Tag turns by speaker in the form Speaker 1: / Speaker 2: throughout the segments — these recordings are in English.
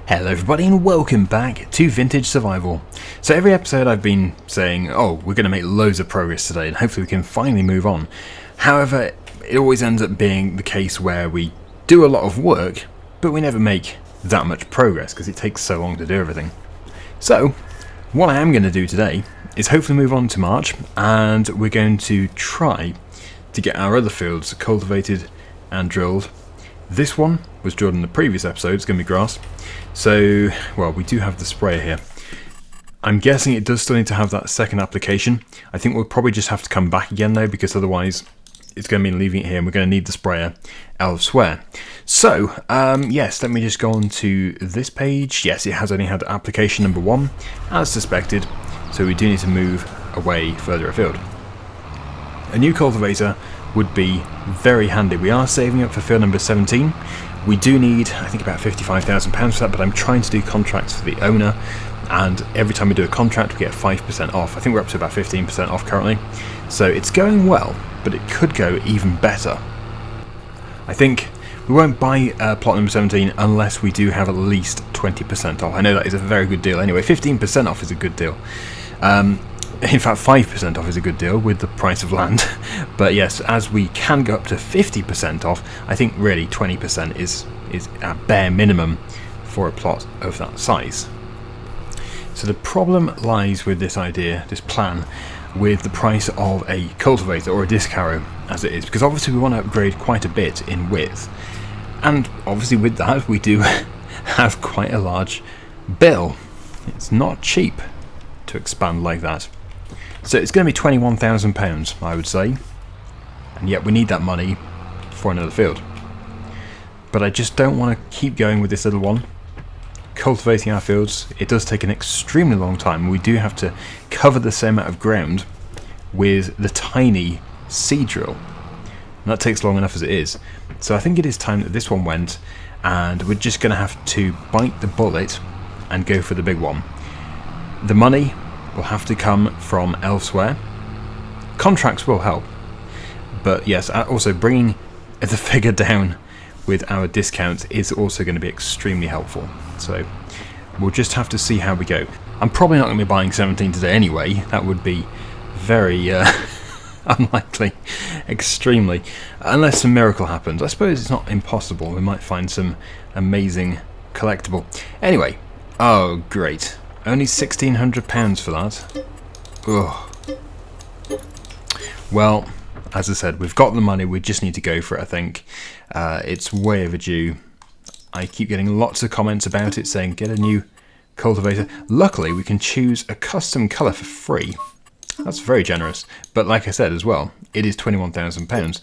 Speaker 1: Hello everybody and welcome back to Vintage Survival. So every episode I've been saying, oh, we're going to make loads of progress today and hopefully we can finally move on. However, it always ends up being the case where we do a lot of work, but we never make that much progress because it takes so long to do everything. So, what I am going to do today is hopefully move on to March, and we're going to try to get our other fields cultivated and drilled. This one was drilled in the previous episode, it's going to be grass. So, well, we do have the sprayer here. I'm guessing it does still need to have that second application. I think we'll probably just have to come back again though, because otherwise it's going to mean leaving it here and we're going to need the sprayer elsewhere. So, yes, let me just go on to this page. Yes, it has only had application number 1, as suspected, so we do need to move away further afield. A new cultivator would be very handy. We are saving up for field number 17. We do need, I think, about £55,000 for that, but I'm trying to do contracts for the owner, and every time we do a contract we get 5% off. I think we're up to about 15% off currently, so it's going well, but it could go even better. I think we won't buy plot number 17 unless we do have at least 20% off. I know that is a very good deal anyway. 15% off is a good deal. In fact, 5% off is a good deal with the price of land. But yes, as we can go up to 50% off, I think really 20% is a bare minimum for a plot of that size. So the problem lies with this idea, this plan, with the price of a cultivator or a disc harrow as it is, because obviously we want to upgrade quite a bit in width. And obviously with that we do have quite a large bill. It's not cheap to expand like that. So it's going to be £21,000, I would say, and yet we need that money for another field. But I just don't want to keep going with this little one. Cultivating our fields, it does take an extremely long time. We do have to cover the same amount of ground with the tiny seed drill, and that takes long enough as it is. So I think it is time that this one went, and we're just going to have to bite the bullet and go for the big one. The money will have to come from elsewhere. Contracts will help, but yes, also bringing the figure down with our discounts is also going to be extremely helpful. So we'll just have to see how we go. I'm probably not going to be buying 17 today anyway. That would be very unlikely, extremely, unless some miracle happens. I suppose it's not impossible. We might find some amazing collectible. Anyway, oh great. Only £1,600 for that. Ugh. Well, as I said, we've got the money, we just need to go for it, I think. It's way overdue. I keep getting lots of comments about it saying, get a new cultivator. Luckily, we can choose a custom colour for free. That's very generous. But like I said as well, it is £21,000.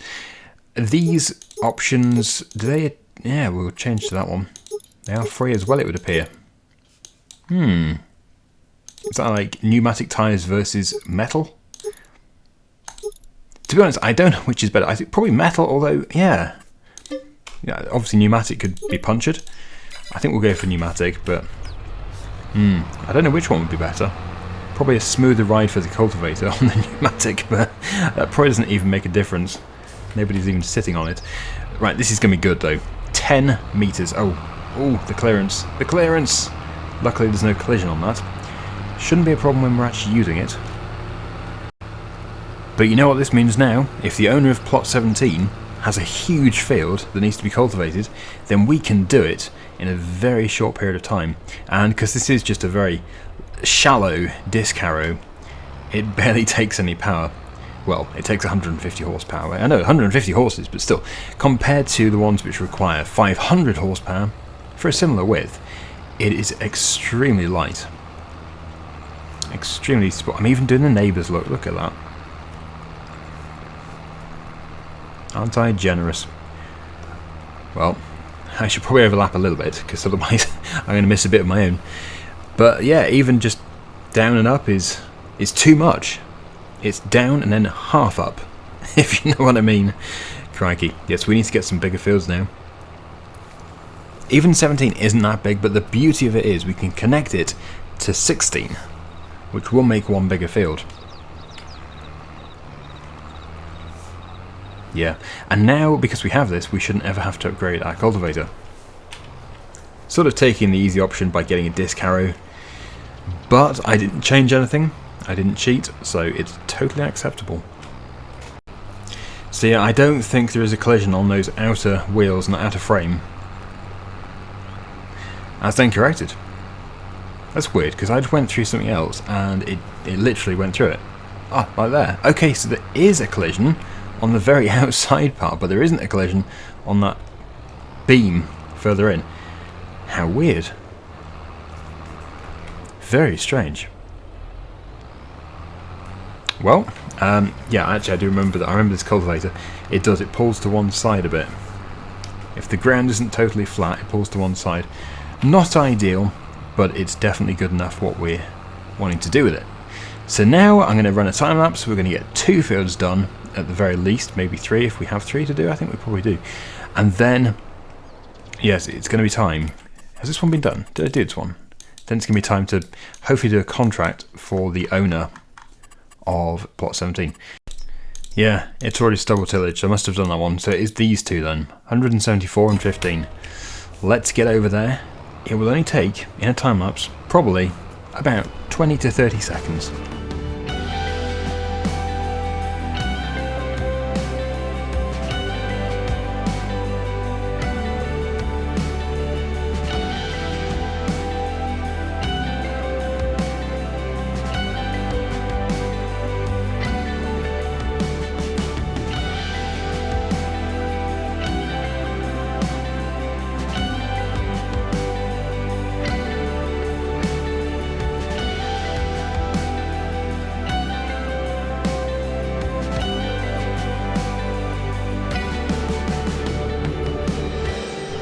Speaker 1: These options, do they... Yeah, we'll change to that one. They are free as well, it would appear. Is that like pneumatic tyres versus metal? To be honest, I don't know which is better. I think probably metal, although, yeah, obviously pneumatic could be punctured. I think we'll go for pneumatic, but I don't know which one would be better. Probably a smoother ride for the cultivator on the pneumatic, but that probably doesn't even make a difference. Nobody's even sitting on it. Right, this is going to be good though. 10 metres. Oh, the clearance. The clearance! Luckily there's no collision on that. Shouldn't be a problem when we're actually using it. But you know what this means now? If the owner of plot 17 has a huge field that needs to be cultivated, then we can do it in a very short period of time. And because this is just a very shallow disc harrow, it barely takes any power. Well, it takes 150 horsepower. I know 150 horses, but still, compared to the ones which require 500 horsepower for a similar width, it is extremely light. Extremely spot. I'm even doing the neighbours look at that. Aren't I generous? Well, I should probably overlap a little bit, because otherwise I'm going to miss a bit of my own. But yeah, even just down and up is too much. It's down and then half up, if you know what I mean. Crikey. Yes, we need to get some bigger fields now. Even 17 isn't that big, but the beauty of it is we can connect it to 16. Which will make one bigger field. Yeah, and now because we have this, we shouldn't ever have to upgrade our cultivator. Sort of taking the easy option by getting a disc arrow, but I didn't change anything, I didn't cheat, so it's totally acceptable. So yeah, I don't think there is a collision on those outer wheels and the outer frame. As then corrected. That's weird, because I just went through something else and it literally went through it. Ah, right there. Okay, so there is a collision on the very outside part, but there isn't a collision on that beam further in. How weird. Very strange. Well, yeah, actually I do remember that. I remember this cultivator. It pulls to one side a bit. If the ground isn't totally flat, it pulls to one side. Not ideal, but it's definitely good enough what we're wanting to do with it. So now I'm going to run a time lapse. We're going to get 2 fields done at the very least, maybe 3 if we have 3 to do. I think we probably do. And then, yes, it's going to be time. Has this one been done? Did I do this one? Then it's going to be time to hopefully do a contract for the owner of plot 17. Yeah, it's already stubble tillage, so I must have done that one. So it is these two then, 174 and 15. Let's get over there. It will only take, in a time lapse, probably about 20 to 30 seconds.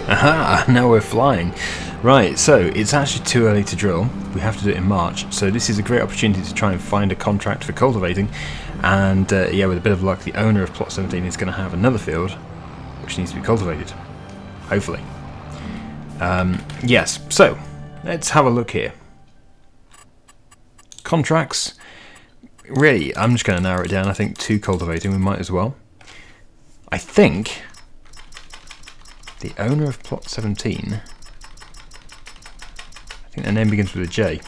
Speaker 1: Aha, now we're flying. Right, so it's actually too early to drill. We have to do it in March, so this is a great opportunity to try and find a contract for cultivating. And yeah, with a bit of luck, the owner of plot 17 is going to have another field which needs to be cultivated. Hopefully. Yes, so let's have a look here. Contracts. Really, I'm just going to narrow it down. I think 2 cultivating, we might as well. I think the owner of plot 17, I think their name begins with a J,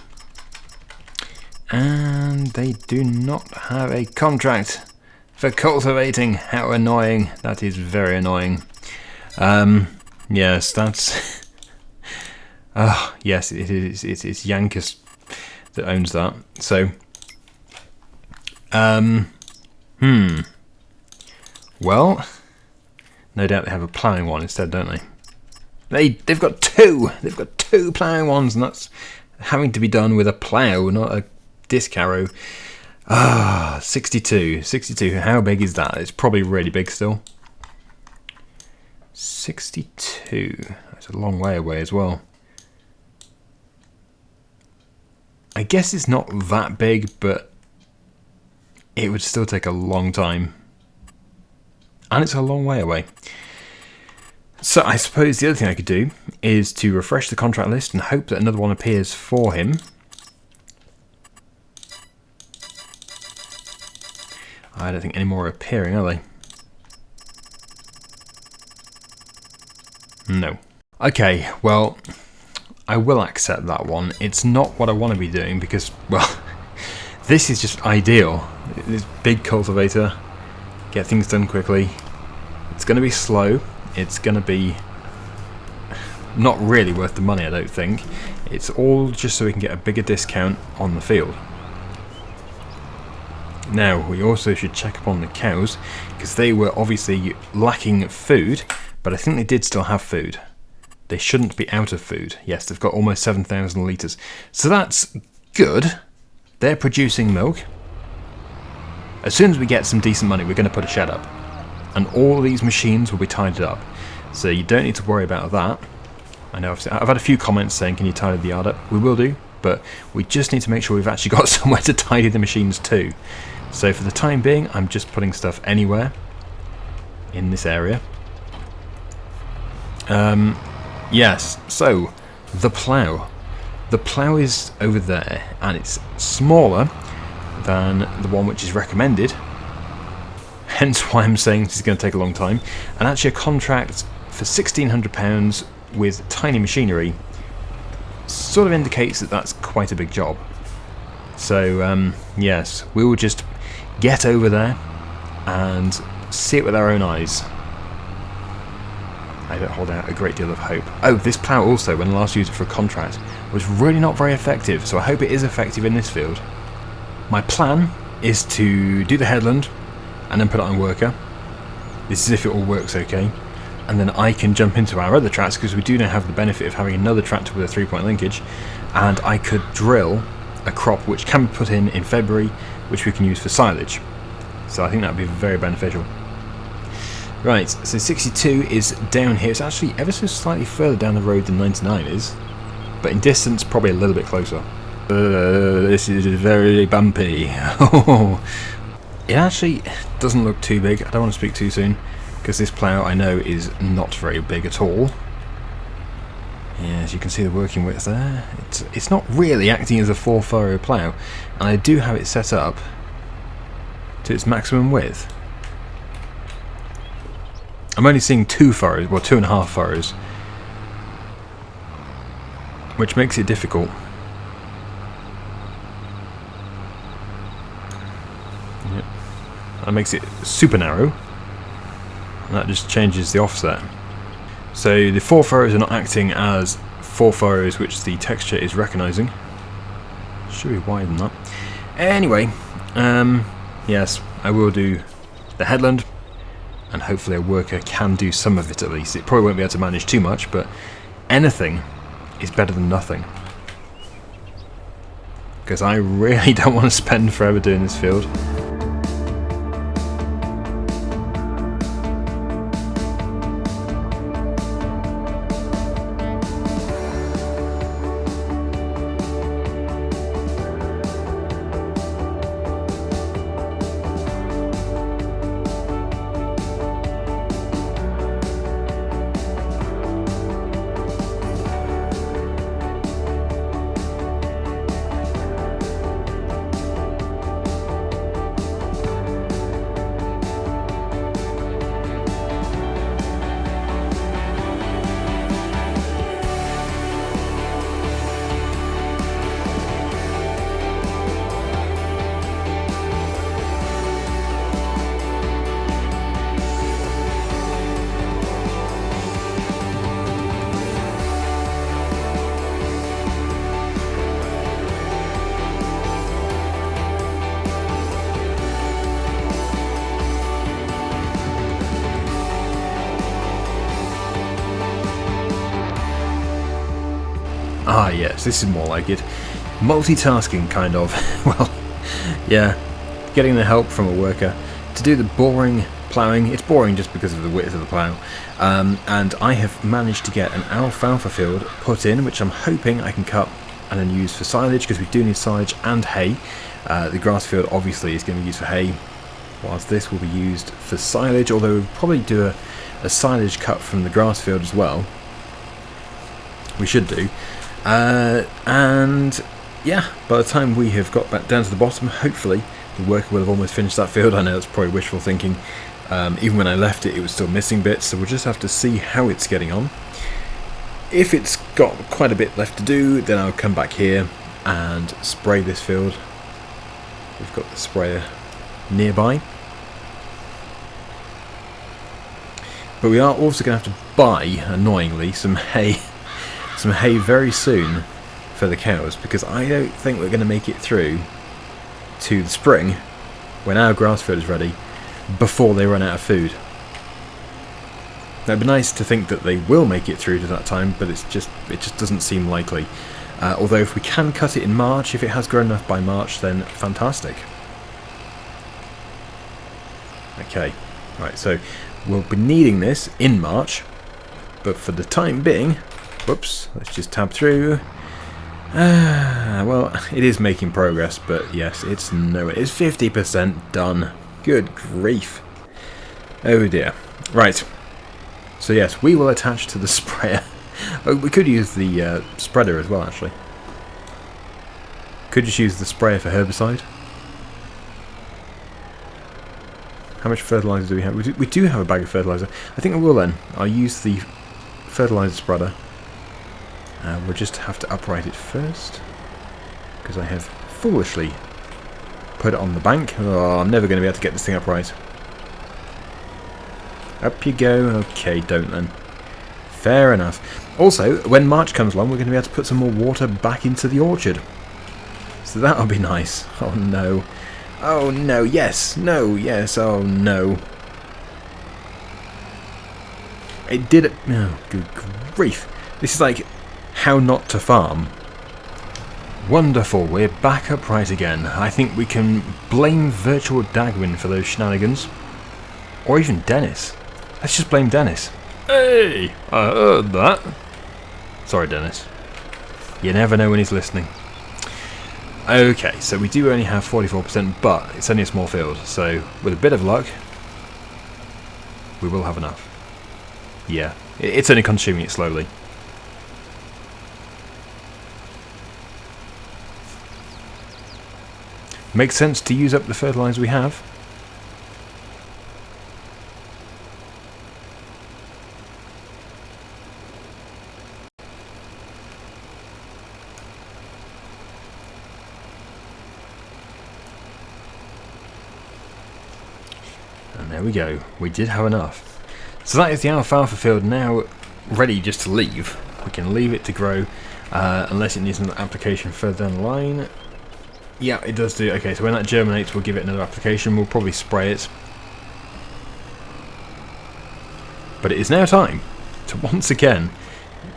Speaker 1: and they do not have a contract for cultivating. How annoying. That is very annoying. Yes, that's yes, it is. It's Yankees that owns that. So well, no doubt they have a ploughing one instead, don't they? They've got 2! They've got 2 ploughing ones, and that's having to be done with a plough, not a disc arrow. 62. 62. How big is that? It's probably really big still. 62. That's a long way away as well. I guess it's not that big, but it would still take a long time. And it's a long way away. So I suppose the other thing I could do is to refresh the contract list and hope that another one appears for him. I don't think any more are appearing, are they? No. Okay, well, I will accept that one. It's not what I want to be doing because, well, this is just ideal. This big cultivator, get things done quickly. It's going to be slow. It's going to be not really worth the money, I don't think. It's all just so we can get a bigger discount on the field. Now, we also should check up on the cows, because they were obviously lacking food, but I think they did still have food. They shouldn't be out of food. Yes, they've got almost 7,000 litres. So that's good. They're producing milk. As soon as we get some decent money, we're going to put a shed up. And all these machines will be tidied up. So you don't need to worry about that. I know I've had a few comments saying, can you tidy the yard up? We will do, but we just need to make sure we've actually got somewhere to tidy the machines too. So for the time being, I'm just putting stuff anywhere in this area. Yes, so the plough. The plough is over there, and it's smaller than the one which is recommended. Hence why I'm saying this is going to take a long time. And actually a contract for £1,600 with tiny machinery sort of indicates that that's quite a big job. So yes, we will just get over there and see it with our own eyes. I don't hold out a great deal of hope. Oh, this plough also, when I last used it for a contract, was really not very effective, so I hope it is effective in this field. My plan is to do the headland and then put it on worker. This is if it all works okay. And then I can jump into our other tracks, because we do now have the benefit of having another tractor with a 3-point linkage, and I could drill a crop which can be put in February, which we can use for silage. So I think that would be very beneficial. Right, so 62 is down here. It's actually ever so slightly further down the road than 99 is, but in distance probably a little bit closer. This is very bumpy. It actually doesn't look too big. I don't want to speak too soon, because this plough I know is not very big at all. Yeah, as you can see the working width there, it's not really acting as a 4-furrow plough, and I do have it set up to its maximum width. I'm only seeing 2 furrows, well 2.5 furrows, which makes it difficult. Yep. That makes it super narrow, and that just changes the offset. So the 4 furrows are not acting as 4 furrows which the texture is recognising. Should we widen that? Anyway, yes, I will do the headland, and hopefully a worker can do some of it at least. It probably won't be able to manage too much, but anything is better than nothing. Because I really don't want to spend forever doing this field. Ah yes, this is more like it. Multitasking, kind of. Well, yeah, getting the help from a worker to do the boring ploughing. It's boring just because of the width of the plough. And I have managed to get an alfalfa field put in, which I'm hoping I can cut and then use for silage, because we do need silage and hay. The grass field obviously is going to be used for hay, whilst this will be used for silage, although we'll probably do a silage cut from the grass field as well. We should do. And yeah, by the time we have got back down to the bottom, hopefully the worker will have almost finished that field. I know it's probably wishful thinking. Even when I left it, it was still missing bits, so we'll just have to see how it's getting on. If it's got quite a bit left to do, then I'll come back here and spray this field. We've got the sprayer nearby. But we are also going to have to buy, annoyingly, some hay very soon for the cows, because I don't think we're going to make it through to the spring when our grass field is ready before they run out of food. Now, it'd be nice to think that they will make it through to that time, but it just doesn't seem likely. Although if we can cut it in March, if it has grown enough by March, then fantastic. Okay, right, so we'll be needing this in March, but for the time being, whoops, let's just tab through. Well, it is making progress, but yes, it's 50% done. Good grief. Oh dear. Right. So yes, we will attach to the sprayer. Oh, we could use the spreader as well, actually. Could just use the sprayer for herbicide. How much fertilizer do we have? We do have a bag of fertilizer. I think I will then. I'll use the fertilizer spreader. We'll just have to upright it first, because I have foolishly put it on the bank. Oh, I'm never going to be able to get this thing upright. Up you go. Okay, don't then. Fair enough. Also, when March comes along, we're going to be able to put some more water back into the orchard. So that'll be nice. Oh no. Oh no, yes. No, yes, oh no. It did it. Oh, good grief. This is like how not to farm. Wonderful, we're back upright again. I think we can blame virtual Daggerwin for those shenanigans. Or even Dennis. Let's just blame Dennis. Hey, I heard that. Sorry, Dennis. You never know when he's listening. Okay, so we do only have 44%, but it's only a small field, so with a bit of luck, we will have enough. Yeah, it's only consuming it slowly. Makes sense to use up the fertilizer we have. And there we go, we did have enough. So that is the alfalfa field now ready just to leave. We can leave it to grow unless it needs an application further down the line. Yeah, it does do. Okay, so when that germinates, we'll give it another application. We'll probably spray it. But it is now time to once again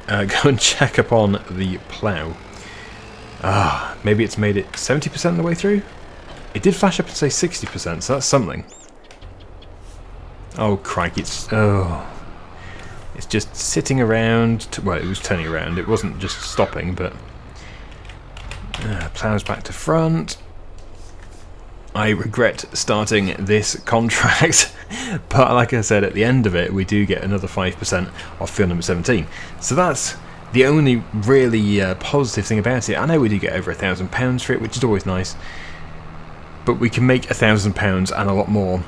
Speaker 1: go and check upon the plough. Maybe it's made it 70% of the way through? It did flash up and say 60%, so that's something. Oh, crikey, it's just sitting around. Well, it was turning around. It wasn't just stopping, but... ploughs back to front. I regret starting this contract, but like I said, at the end of it, we do get another 5% off field number 17. So that's the only really positive thing about it. I know we do get over £1,000 for it, which is always nice, but we can make £1,000 and a lot more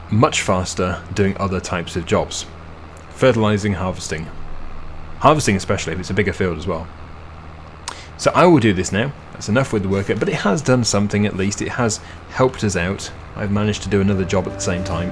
Speaker 1: much faster doing other types of jobs. Fertilizing, harvesting. Harvesting especially if it's a bigger field as well. So I will do this now. That's enough with the worker, but it has done something at least. It has helped us out. I've managed to do another job at the same time.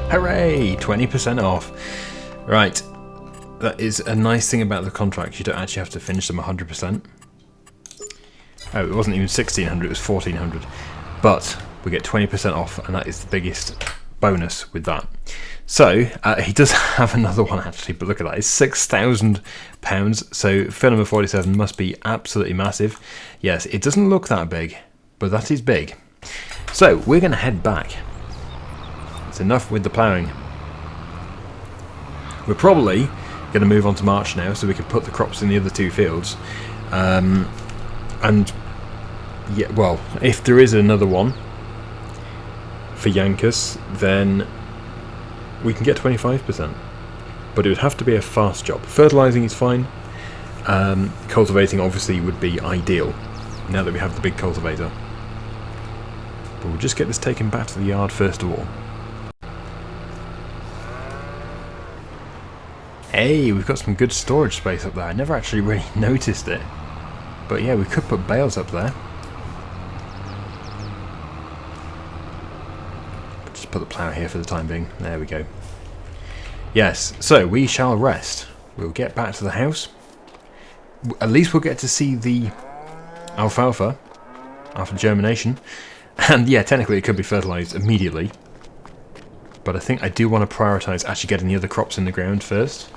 Speaker 1: Hooray! 20% off. Right. That is a nice thing about the contract. You don't actually have to finish them 100%. Oh, it wasn't even 1600, it was 1400. But we get 20% off, and that is the biggest bonus with that. So, he does have another one actually, but look at that. It's £6,000. So, field number 47 must be absolutely massive. Yes, it doesn't look that big, but that is big. So, we're going to head back. Enough with the ploughing. We're probably going to move on to March now, so we can put the crops in the other two fields. And yeah, well, if there is another one for Yankus, then we can get 25%. But it would have to be a fast job. Fertilizing is fine. Cultivating obviously would be ideal now that we have the big cultivator. But we'll just get this taken back to the yard first of all. Hey, we've got some good storage space up there. I never actually really noticed it. But yeah, we could put bales up there. Just put the plough here for the time being. There we go. Yes, so we shall rest. We'll get back to the house. At least we'll get to see the alfalfa after germination. And yeah, technically it could be fertilised immediately. But I think I do want to prioritise actually getting the other crops in the ground first.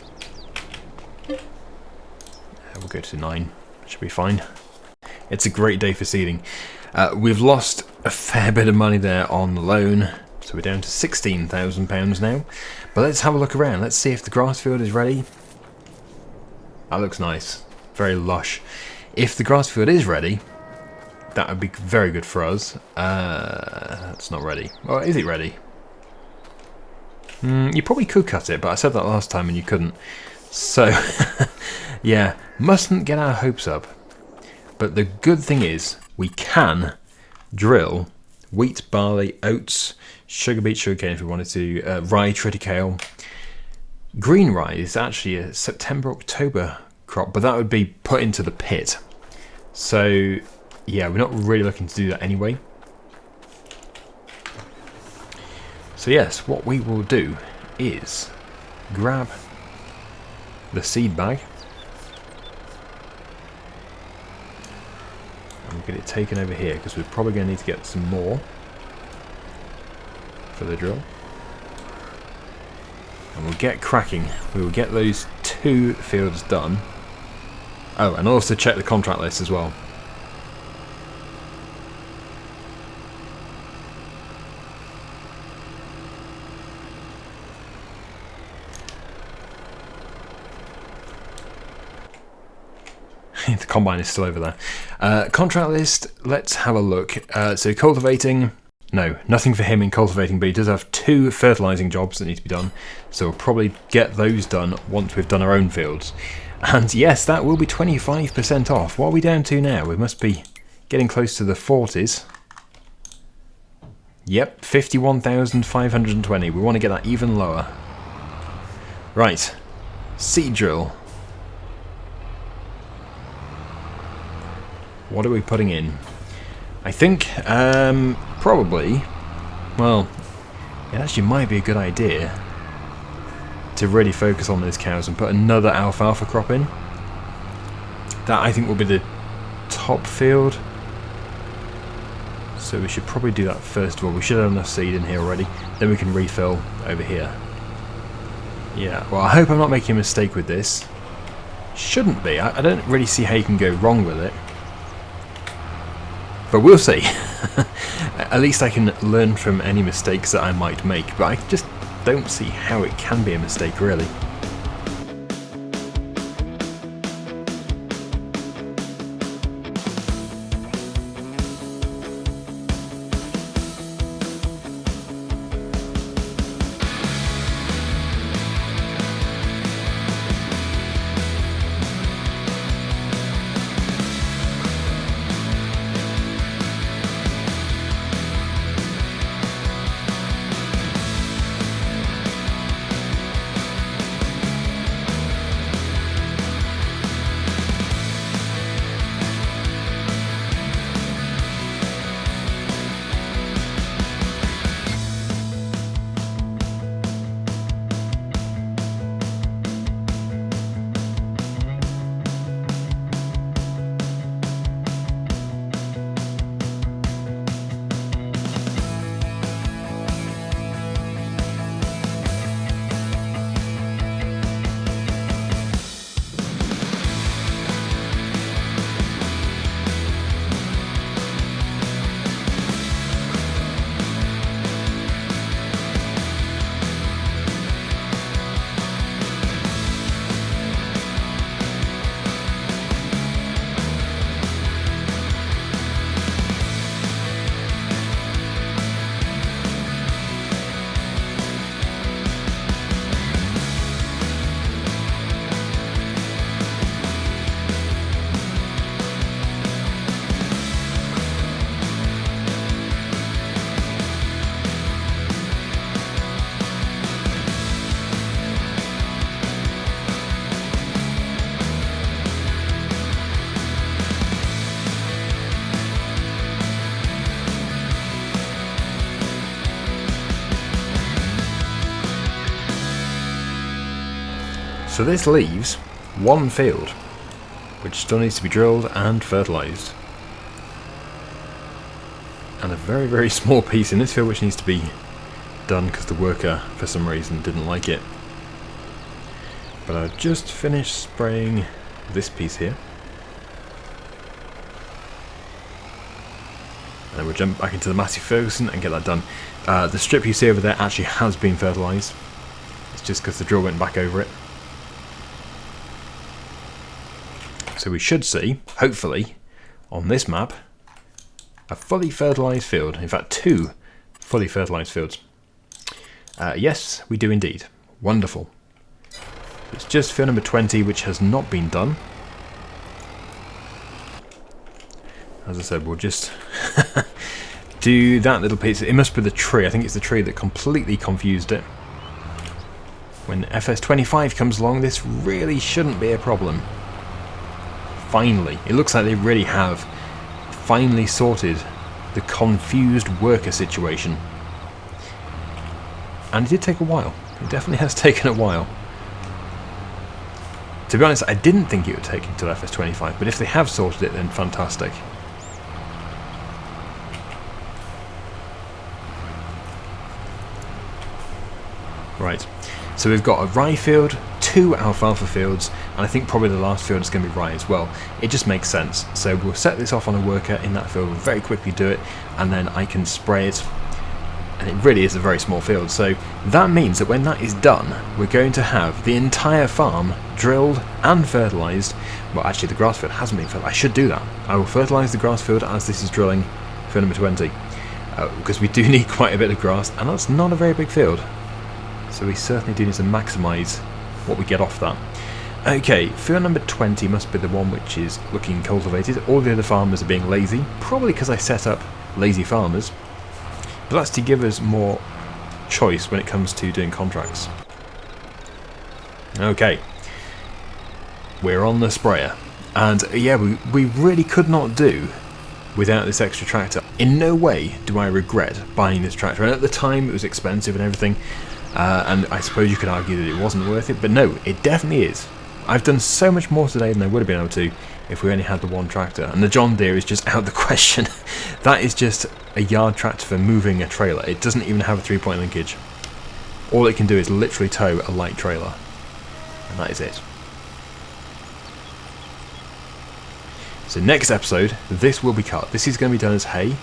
Speaker 1: We'll go to 9. Should be fine. It's a great day for seeding. We've lost a fair bit of money there on the loan, so we're down to £16,000 now. But let's have a look around. Let's see if the grass field is ready. That looks nice. Very lush. If the grass field is ready, that would be very good for us. It's not ready. Or is it ready? You probably could cut it, but I said that last time and you couldn't. So, yeah, mustn't get our hopes up. But the good thing is, we can drill wheat, barley, oats, sugar beet, sugarcane if we wanted to, rye, triticale. Green rye is actually a September-October crop, but that would be put into the pit. So, yeah, we're not really looking to do that anyway. So yes, what we will do is grab the seed bag and we'll get it taken over here because we're probably going to need to get some more for the drill. And we'll get cracking. We will get those 2 fields done. Oh, and also check the contract list as well. The combine is still over there. Contract list, let's have a look. So cultivating, no, nothing for him in cultivating, but he does have 2 fertilising jobs that need to be done. So we'll probably get those done once we've done our own fields. And yes, that will be 25% off. What are we down to now? We must be getting close to the 40s. Yep, 51,520. We want to get that even lower. Right, seed drill. What are we putting in? I think, probably, well, it actually might be a good idea to really focus on those cows and put another alfalfa crop in. That, I think, will be the top field. So we should probably do that first of all. We should have enough seed in here already. Then we can refill over here. Yeah, well, I hope I'm not making a mistake with this. Shouldn't be. I don't really see how you can go wrong with it. But we'll see. At least I can learn from any mistakes that I might make, but I just don't see how it can be a mistake, really. So this leaves 1 field, which still needs to be drilled and fertilised. And a very, very small piece in this field which needs to be done because the worker, for some reason, didn't like it. But I've just finished spraying this piece here. then we'll jump back into the Massey Ferguson and get that done. The strip you see over there actually has been fertilised. It's just because the drill went back over it. So we should see, hopefully, on this map, a fully fertilised field. In fact, 2 fully fertilised fields. Yes, we do indeed. Wonderful. It's just field number 20 which has not been done. As I said, we'll just do that little piece. It must be the tree. I think it's the tree that completely confused it. When FS25 comes along, this really shouldn't be a problem. Finally. It looks like they really have finally sorted the confused worker situation. And it did take a while. It definitely has taken a while. To be honest, I didn't think it would take until FS25, but if they have sorted it, then fantastic. Right, so we've got a rye field, 2 alfalfa fields, and I think probably the last field is going to be rye as well. It just makes sense. So we'll set this off on a worker in that field, we'll very quickly do it, and then I can spray it. And it really is a very small field, so that means that when that is done, we're going to have the entire farm drilled and fertilised. Well, actually the grass field hasn't been fertilised. I should do that. I will fertilise the grass field as this is drilling field number 20. Because we do need quite a bit of grass, and that's not a very big field. So we certainly do need to maximise what we get off that. Okay, field number 20 must be the one which is looking cultivated. All the other farmers are being lazy, probably because I set up lazy farmers. But that's to give us more choice when it comes to doing contracts. Okay. We're on the sprayer. And yeah, we really could not do without this extra tractor. In no way do I regret buying this tractor. And at the time it was expensive and everything. And I suppose you could argue that it wasn't worth it. But no, it definitely is. I've done so much more today than I would have been able to if we only had the one tractor. And the John Deere is just out of the question. That is just a yard tractor for moving a trailer. It doesn't even have a 3-point linkage. All it can do is literally tow a light trailer. And that is it. So next episode, this will be cut. This is going to be done as hay.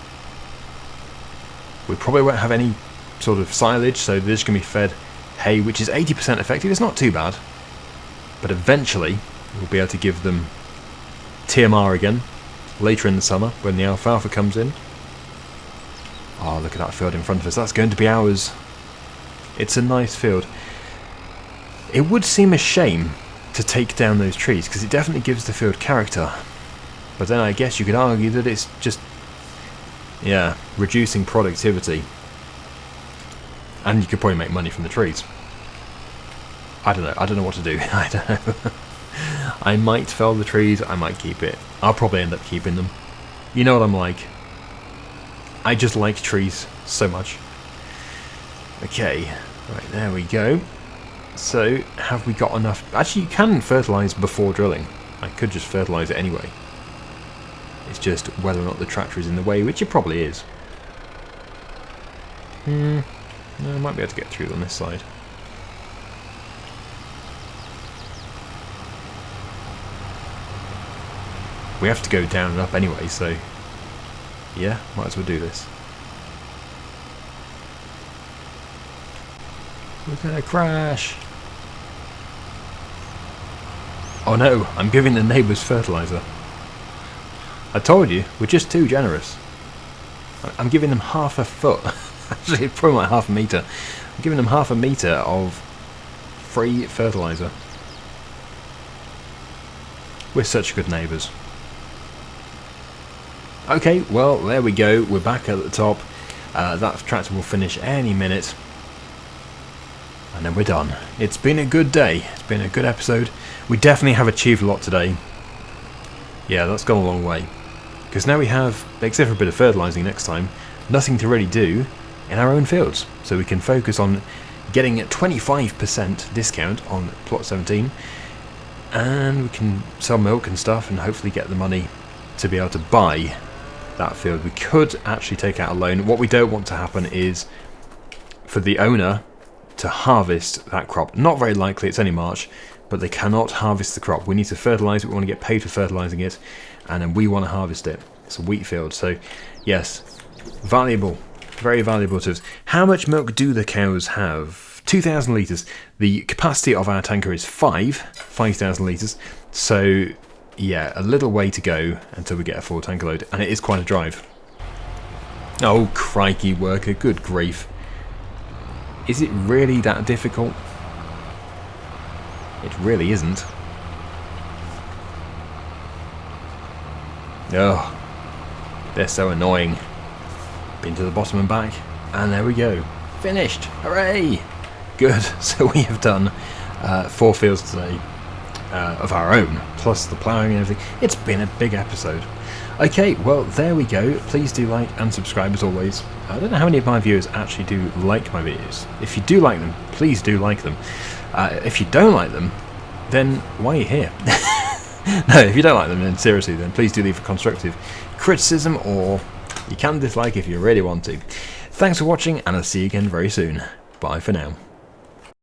Speaker 1: We probably won't have any sort of silage, so they're just going to be fed hay, which is 80% effective. It's not too bad. But eventually, we'll be able to give them TMR again, later in the summer, when the alfalfa comes in. Oh, look at that field in front of us. That's going to be ours. It's a nice field. It would seem a shame to take down those trees, because it definitely gives the field character. But then I guess you could argue that it's just, yeah, reducing productivity. And you could probably make money from the trees. I don't know. I don't know what to do. I don't know. I might fell the trees. I might keep it. I'll probably end up keeping them. You know what I'm like. I just like trees so much. Okay. Right, there we go. So, have we got enough? Actually, you can fertilise before drilling. I could just fertilise it anyway. It's just whether or not the tractor is in the way, which it probably is. No, I might be able to get through on this side. We have to go down and up anyway, so yeah, might as well do this. We're gonna crash! Oh no, I'm giving the neighbours fertiliser. I told you, we're just too generous. I'm giving them half a foot. Actually, probably like half a metre. I'm giving them half a metre of free fertiliser. We're such good neighbours. Okay, well, there we go. We're back at the top. That tractor will finish any minute. And then we're done. It's been a good day. It's been a good episode. We definitely have achieved a lot today. Yeah, that's gone a long way. Because now we have, except for a bit of fertilising next time, nothing to really do in our own fields. So we can focus on getting a 25% discount on plot 17. And we can sell milk and stuff and hopefully get the money to be able to buy that field. We could actually take out a loan. What we don't want to happen is for the owner to harvest that crop. Not very likely, it's only March, but they cannot harvest the crop. We need to fertilise it, we want to get paid for fertilising it, and then we want to harvest it. It's a wheat field, so yes, Valuable. Very valuable to us. How much milk do the cows have? 2,000 litres. The capacity of our tanker is 5,000 litres. So, yeah, a little way to go until we get a full tanker load. And it is quite a drive. Oh, crikey, worker. Good grief. Is it really that difficult? It really isn't. Oh, they're so annoying. Been to the bottom and back, and there we go. Finished! Hooray! Good. So we have done 4 fields today of our own, plus the ploughing and everything. It's been a big episode. Okay, well, there we go. Please do like and subscribe as always. I don't know how many of my viewers actually do like my videos. If you do like them, please do like them. If you don't like them, then why are you here? No, if you don't like them, then seriously, then please do leave a constructive criticism, or you can dislike if you really want to. Thanks for watching, and I'll see you again very soon. Bye for now.